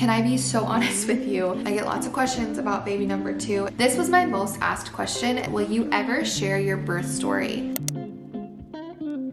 Can I be so honest with you? I get lots of questions about baby number 2. This was my most asked question. Will you ever share your birth story?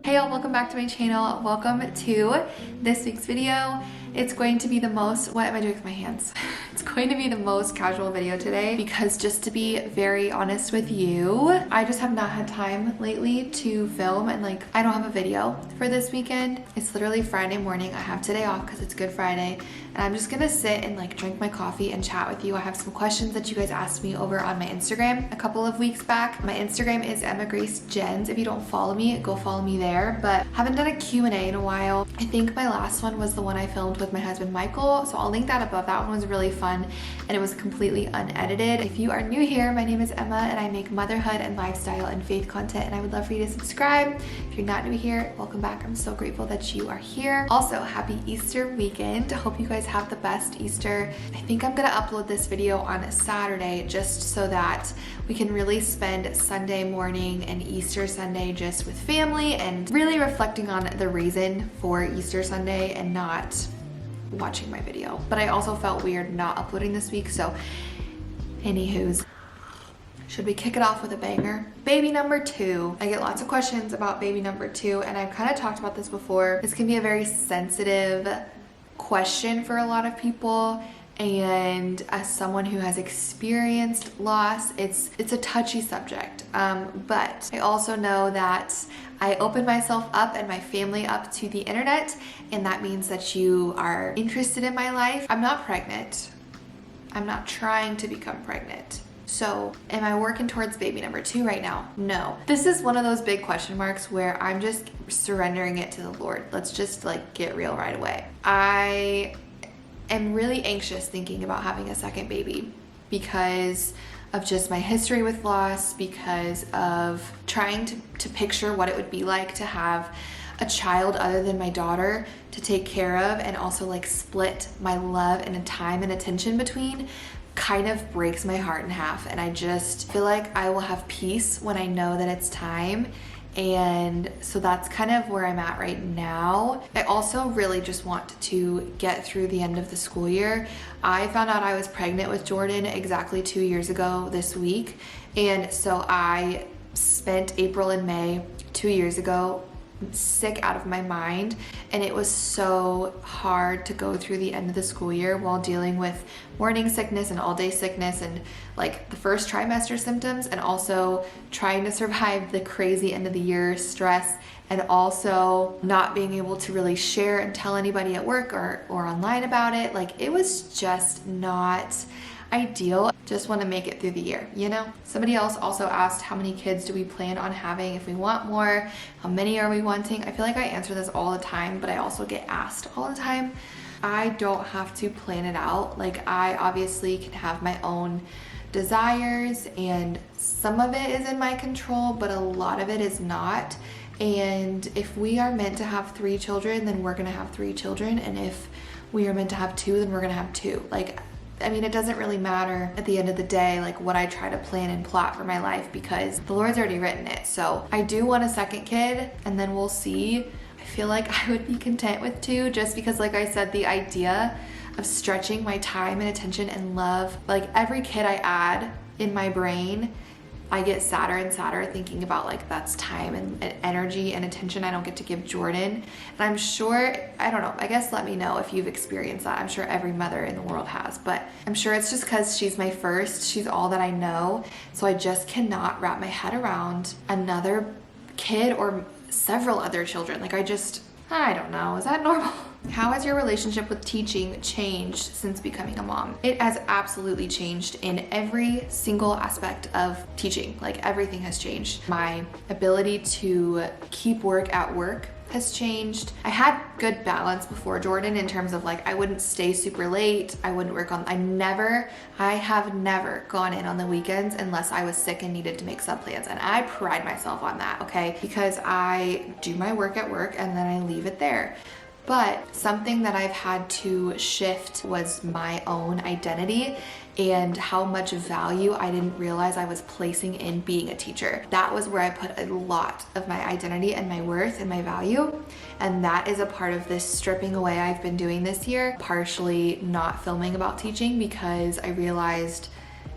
Hey y'all, welcome back to my channel. Welcome to this week's video. It's going to be the most, what am I doing with my hands? It's going to be the most casual video today because, just to be very honest with you, I just have not had time lately to film, and I don't have a video for this weekend. It's literally Friday morning. I have today off because it's Good Friday, and I'm just gonna sit and drink my coffee and chat with you. I have some questions that you guys asked me over on my Instagram a couple of weeks back. My Instagram is Emma Grace Jens. If you don't follow me, go follow me there, but haven't done a Q&A in a while. I think my last one was the one I filmed with my husband Michael, so I'll link that above. That one was really fun and it was completely unedited. If you are new here, my name is Emma and I make motherhood and lifestyle and faith content, and I would love for you to subscribe. If you're not new here, welcome back. I'm so grateful that you are here. Also, happy Easter weekend. I hope you guys have the best Easter. I think I'm gonna upload this video on a Saturday just so that we can really spend Sunday morning and Easter Sunday just with family and really reflecting on the reason for Easter Sunday and not watching my video. But I also felt weird not uploading this week, so anywho's. Should we kick it off with a banger? Baby number 2. I get lots of questions about baby number 2, and I've kind of talked about this before. This can be a very sensitive question for a lot of people, and as someone who has experienced loss, it's a touchy subject. But I also know that I open myself up and my family up to the internet, and that means that you are interested in my life. I'm not pregnant. I'm not trying to become pregnant. So am I working towards baby number 2 right now? No. This is one of those big question marks where I'm just surrendering it to the Lord. Let's just get real right away. I am really anxious thinking about having a second baby because of just my history with loss, because of trying to picture what it would be like to have a child other than my daughter to take care of, and also split my love and time and attention between. Kind of breaks my heart in half, and I just feel like I will have peace when I know that it's time. And so that's kind of where I'm at right now. I also really just want to get through the end of the school year. I found out I was pregnant with Jordan exactly 2 years ago this week, and so I spent April and May 2 years ago sick out of my mind, and it was so hard to go through the end of the school year while dealing with morning sickness and all day sickness and the first trimester symptoms, and also trying to survive the crazy end of the year stress, and also not being able to really share and tell anybody at work or online about it. It was just not ideal. Just want to make it through the year, you know? Somebody else also asked, how many kids do we plan on having if we want more? How many are we wanting? I feel like I answer this all the time, but I also get asked all the time. I don't have to plan it out. I obviously can have my own desires, and some of it is in my control, but a lot of it is not. And if we are meant to have 3 children, then we're gonna have 3 children. And if we are meant to have 2, then we're gonna have 2. It doesn't really matter at the end of the day, what I try to plan and plot for my life, because the Lord's already written it. So I do want a second kid, and then we'll see. I feel like I would be content with 2, just because, like I said, the idea of stretching my time and attention and love, every kid I add in my brain, I get sadder and sadder thinking about that's time and energy and attention I don't get to give Jordan. And I'm sure, I don't know, I guess let me know if you've experienced that. I'm sure every mother in the world has, but I'm sure it's just because she's my first, she's all that I know. So I just cannot wrap my head around another kid or several other children. I don't know, is that normal? How has your relationship with teaching changed since becoming a mom? It has absolutely changed in every single aspect of teaching. Everything has changed. My ability to keep work at work has changed. I had good balance before Jordan in terms of I wouldn't stay super late. I wouldn't work on, I have never gone in on the weekends unless I was sick and needed to make sub plans. And I pride myself on that, okay? Because I do my work at work and then I leave it there. But something that I've had to shift was my own identity and how much value I didn't realize I was placing in being a teacher. That was where I put a lot of my identity and my worth and my value. And that is a part of this stripping away I've been doing this year, partially not filming about teaching because I realized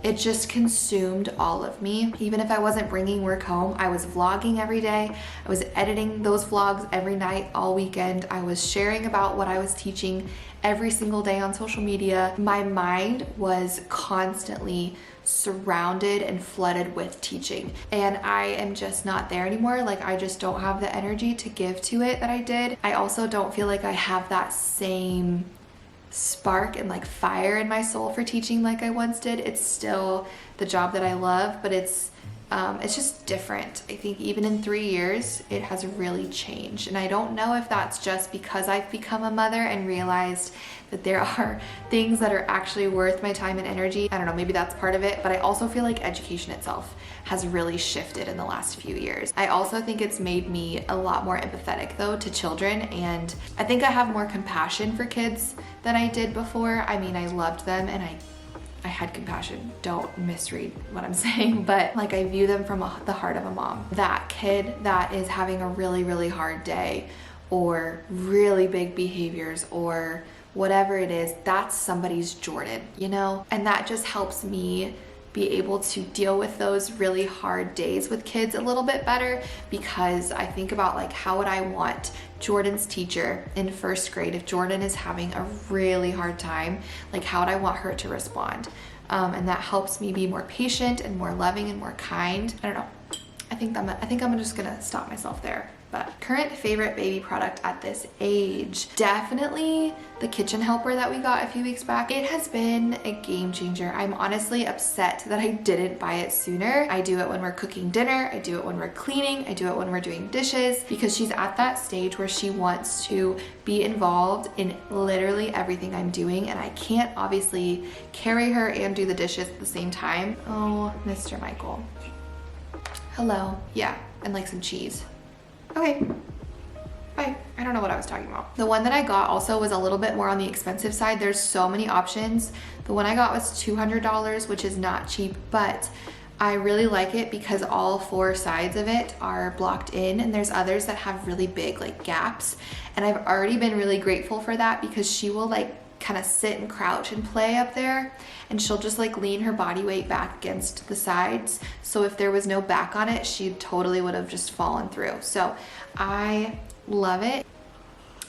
it just consumed all of me. Even if I wasn't bringing work home, I was vlogging every day. I was editing those vlogs every night, all weekend. I was sharing about what I was teaching every single day on social media. My mind was constantly surrounded and flooded with teaching. And I am just not there anymore. Like, I just don't have the energy to give to it that I did. I also don't feel like I have that same spark and like fire in my soul for teaching like I once did. It's still the job that I love, but it's just different. I think even in 3 years, it has really changed. And I don't know if that's just because I've become a mother and realized that there are things that are actually worth my time and energy. I don't know, maybe that's part of it, but I also feel like education itself has really shifted in the last few years. I also think it's made me a lot more empathetic though to children, and I think I have more compassion for kids than I did before. I mean, I loved them and I had compassion. Don't misread what I'm saying, but like I view them from the heart of a mom. That kid that is having a really, really hard day or really big behaviors or whatever it is, that's somebody's Jordan, you know? And that just helps me be able to deal with those really hard days with kids a little bit better, because I think about like, how would I want Jordan's teacher in first grade, if Jordan is having a really hard time, like how would I want her to respond? And that helps me be more patient and more loving and more kind. I don't know. I think I'm just gonna stop myself there. But current favorite baby product at this age, definitely the kitchen helper that we got a few weeks back. It has been a game changer. I'm honestly upset that I didn't buy it sooner. I do it when we're cooking dinner, I do it when we're cleaning, I do it when we're doing dishes, because she's at that stage where she wants to be involved in literally everything I'm doing, and I can't obviously carry her and do the dishes at the same time. Oh, Mr. Michael. Hello. Yeah, and like some cheese. Okay, bye. I don't know what I was talking about. The one that I got also was a little bit more on the expensive side. There's so many options. The one I got was $200, which is not cheap, but I really like it because all 4 sides of it are blocked in, and there's others that have really big like gaps. And I've already been really grateful for that, because she will like kind of sit and crouch and play up there, and she'll just like lean her body weight back against the sides, so if there was no back on it, she totally would have just fallen through. So I love it.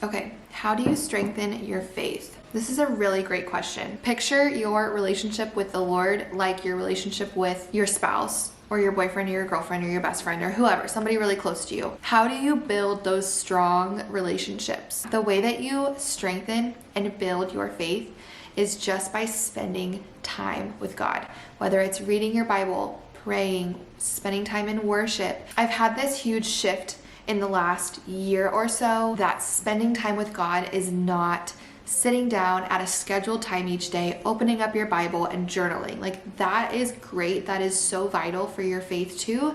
Okay, how do you strengthen your faith? This is a really great question. Picture your relationship with the Lord like your relationship with your spouse or your boyfriend or your girlfriend or your best friend or whoever, somebody really close to you. How do you build those strong relationships? The way that you strengthen and build your faith is just by spending time with God. Whether it's reading your Bible, praying, spending time in worship. I've had this huge shift in the last year or so that spending time with God is not sitting down at a scheduled time each day, opening up your Bible and journaling. Like, that is great. That is so vital for your faith too.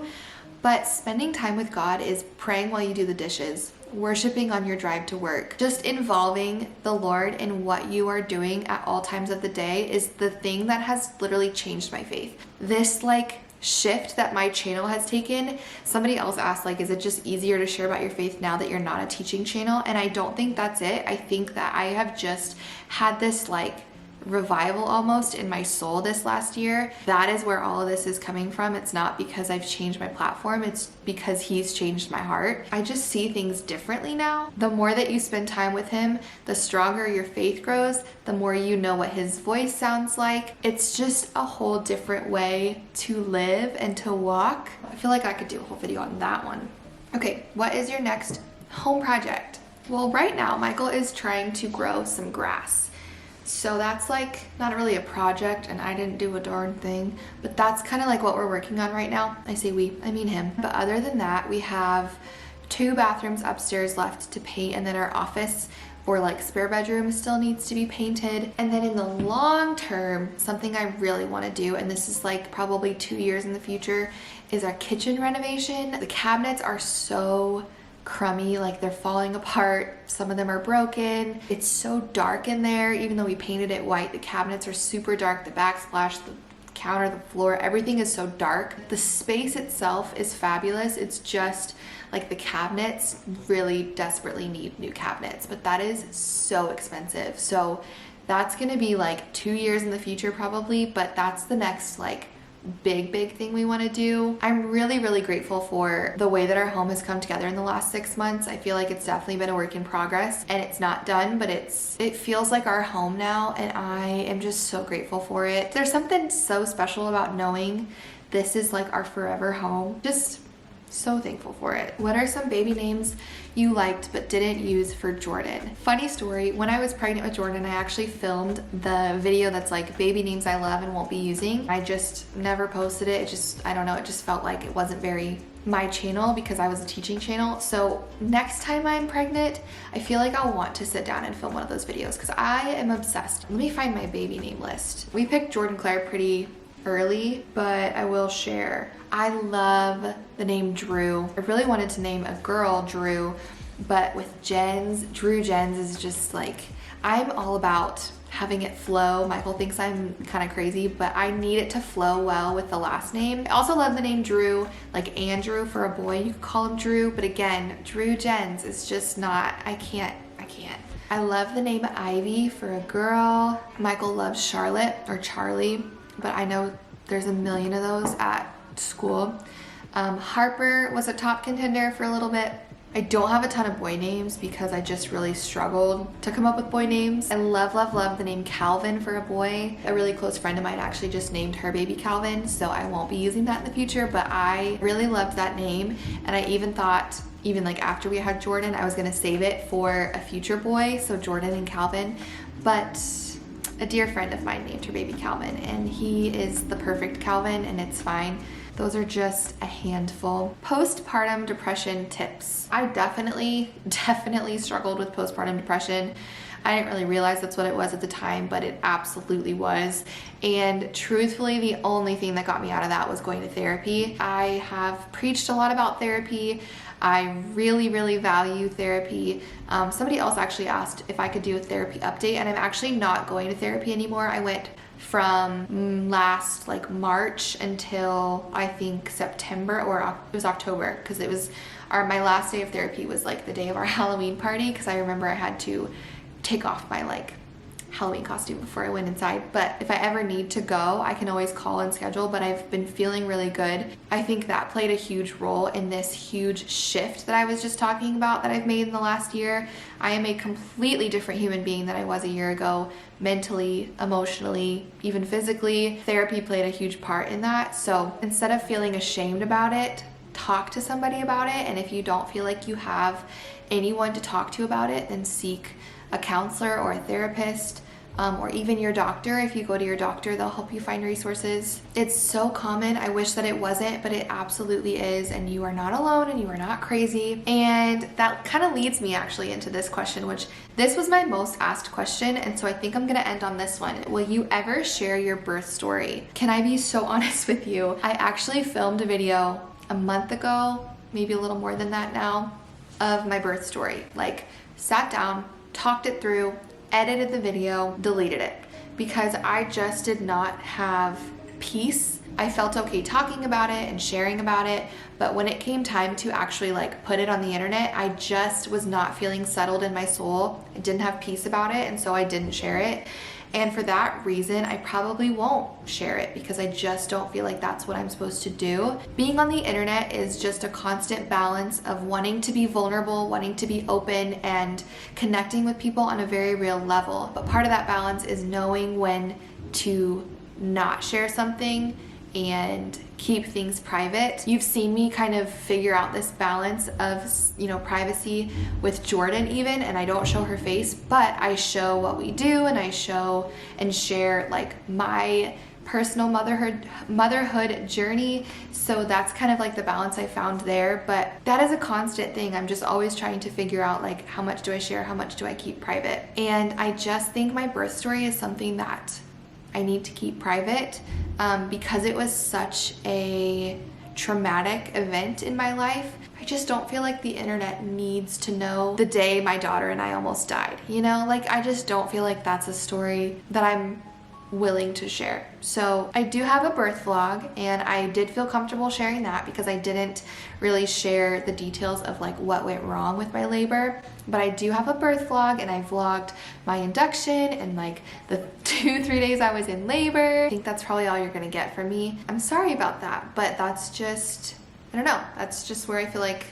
But spending time with God is praying while you do the dishes, worshiping on your drive to work. Just involving the Lord in what you are doing at all times of the day is the thing that has literally changed my faith. This like shift that my channel has taken, somebody else asked like, is it just easier to share about your faith now that you're not a teaching channel? And I don't think that's it. I think that I have just had this like revival almost in my soul this last year. That is where all of this is coming from. It's not because I've changed my platform, it's because he's changed my heart. I just see things differently now. The more that you spend time with him, the stronger your faith grows, the more you know what his voice sounds like. It's just a whole different way to live and to walk. I feel like I could do a whole video on that one. Okay, what is your next home project? Well, right now Michael is trying to grow some grass. So that's like not really a project, and I didn't do a darn thing, but that's kind of like what we're working on right now. I say we, I mean him. But other than that, we have 2 bathrooms upstairs left to paint, and then our office or like spare bedroom still needs to be painted. And then in the long term, something I really want to do, and this is like probably 2 years in the future, is our kitchen renovation. The cabinets are so crummy, like they're falling apart. Some of them are broken. It's so dark in there. Even though we painted it white, the cabinets are super dark. The backsplash, the counter, the floor, everything is so dark. The space itself is fabulous. It's just like the cabinets really desperately need new cabinets, but that is so expensive. So that's gonna be like 2 years in the future probably, but that's the next like big thing we want to do. I'm really grateful for the way that our home has come together in the last 6 months. I feel like it's definitely been a work in progress and it's not done, but it feels like our home now, and I am just so grateful for it. There's something so special about knowing this is like our forever home. Just so thankful for it. What are some baby names you liked but didn't use for Jordan? Funny story, when I was pregnant with Jordan, I actually filmed the video that's like baby names I love and won't be using. I just never posted it. I don't know, it just felt like it wasn't very my channel because I was a teaching channel. So next time I'm pregnant, I feel like I'll want to sit down and film one of those videos because I am obsessed. Let me find my baby name list. We picked Jordan Claire pretty early, but I will share. I love the name Drew. I really wanted to name a girl Drew, but with Drew Jens is just like, I'm all about having it flow. Michael thinks I'm kind of crazy, but I need it to flow well with the last name. I also love the name Drew, like Andrew for a boy, you could call him Drew, but again, Drew Jens is just not, I can't. I love the name Ivy for a girl. Michael loves Charlotte or Charlie, but I know there's a million of those at school. Harper was a top contender for a little bit. I don't have a ton of boy names because I just really struggled to come up with boy names. I love the name Calvin for a boy. A really close friend of mine actually just named her baby Calvin, so I won't be using that in the future, but I really loved that name, and I even thought, even like after we had Jordan, I was gonna save it for a future boy, so Jordan and Calvin, but a dear friend of mine named her baby Calvin, and he is the perfect Calvin, and it's fine. Those are just a handful. Postpartum depression tips. I definitely struggled with postpartum depression. I didn't really realize that's what it was at the time, but it absolutely was. And truthfully, the only thing that got me out of that was going to therapy. I have preached a lot about therapy. I really value therapy. Somebody else actually asked if I could do a therapy update, and I'm actually not going to therapy anymore. I went from last like March until I think September, or it was October, because it was my last day of therapy was like the day of our Halloween party, because I remember I had to take off my like Halloween costume before I went inside. But if I ever need to go, I can always call and schedule, but I've been feeling really good. I think that played a huge role in this huge shift that I was just talking about that I've made in the last year. I am a completely different human being than I was a year ago, mentally, emotionally, even physically. Therapy played a huge part in that. So instead of feeling ashamed about it, talk to somebody about it. And if you don't feel like you have anyone to talk to about it, then seek a counselor or a therapist, or even your doctor. If you go to your doctor, they'll help you find resources. It's so common. I wish that it wasn't, but it absolutely is, and you are not alone and you are not crazy. And that kind of leads me actually into this question, which this was my most asked question, and so I think I'm gonna end on this one. Will you ever share your birth story? Can I be so honest with you? I actually filmed a video a month ago, maybe a little more than that now, of my birth story. Like, sat down, talked it through, edited the video, deleted it, because I just did not have peace. I felt okay talking about it and sharing about it, but when it came time to actually like put it on the internet, I just was not feeling settled in my soul. I didn't have peace about it, and so I didn't share it. And for that reason, I probably won't share it, because I just don't feel like that's what I'm supposed to do. Being on the internet is just a constant balance of wanting to be vulnerable, wanting to be open, and connecting with people on a very real level. But part of that balance is knowing when to not share something and keep things private. You've seen me kind of figure out this balance of, you know, privacy with Jordan even, and I don't show her face, but I show what we do, and I show and share like my personal motherhood journey. So that's kind of like the balance I found there, but that is a constant thing. I'm just always trying to figure out like, how much do I share, how much do I keep private? And I just think my birth story is something that I need to keep private, because it was such a traumatic event in my life. I just don't feel like the internet needs to know the day my daughter and I almost died. You know, like I just don't feel like that's a story that I'm willing to share. So I do have a birth vlog, and I did feel comfortable sharing that because I didn't really share the details of like what went wrong with my labor. But I do have a birth vlog, and I vlogged my induction and like the 2-3 days I was in labor. I think that's probably all you're gonna get from me. I'm sorry about that, but that's just, I don't know, that's just where I feel like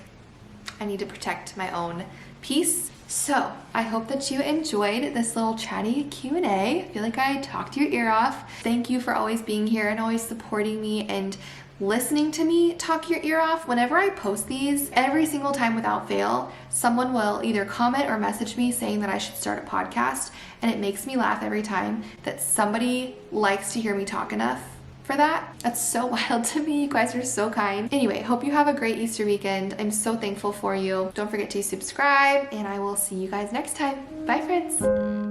I need to protect my own peace. So I hope that you enjoyed this little chatty Q&A. I feel like I talked your ear off. Thank you for always being here and always supporting me and listening to me talk your ear off. Whenever I post these, every single time without fail, someone will either comment or message me saying that I should start a podcast, and it makes me laugh every time that somebody likes to hear me talk enough for that. That's so wild to me. You guys are so kind. Anyway, hope you have a great Easter weekend. I'm so thankful for you. Don't forget to subscribe, and I will see you guys next time. Bye, friends.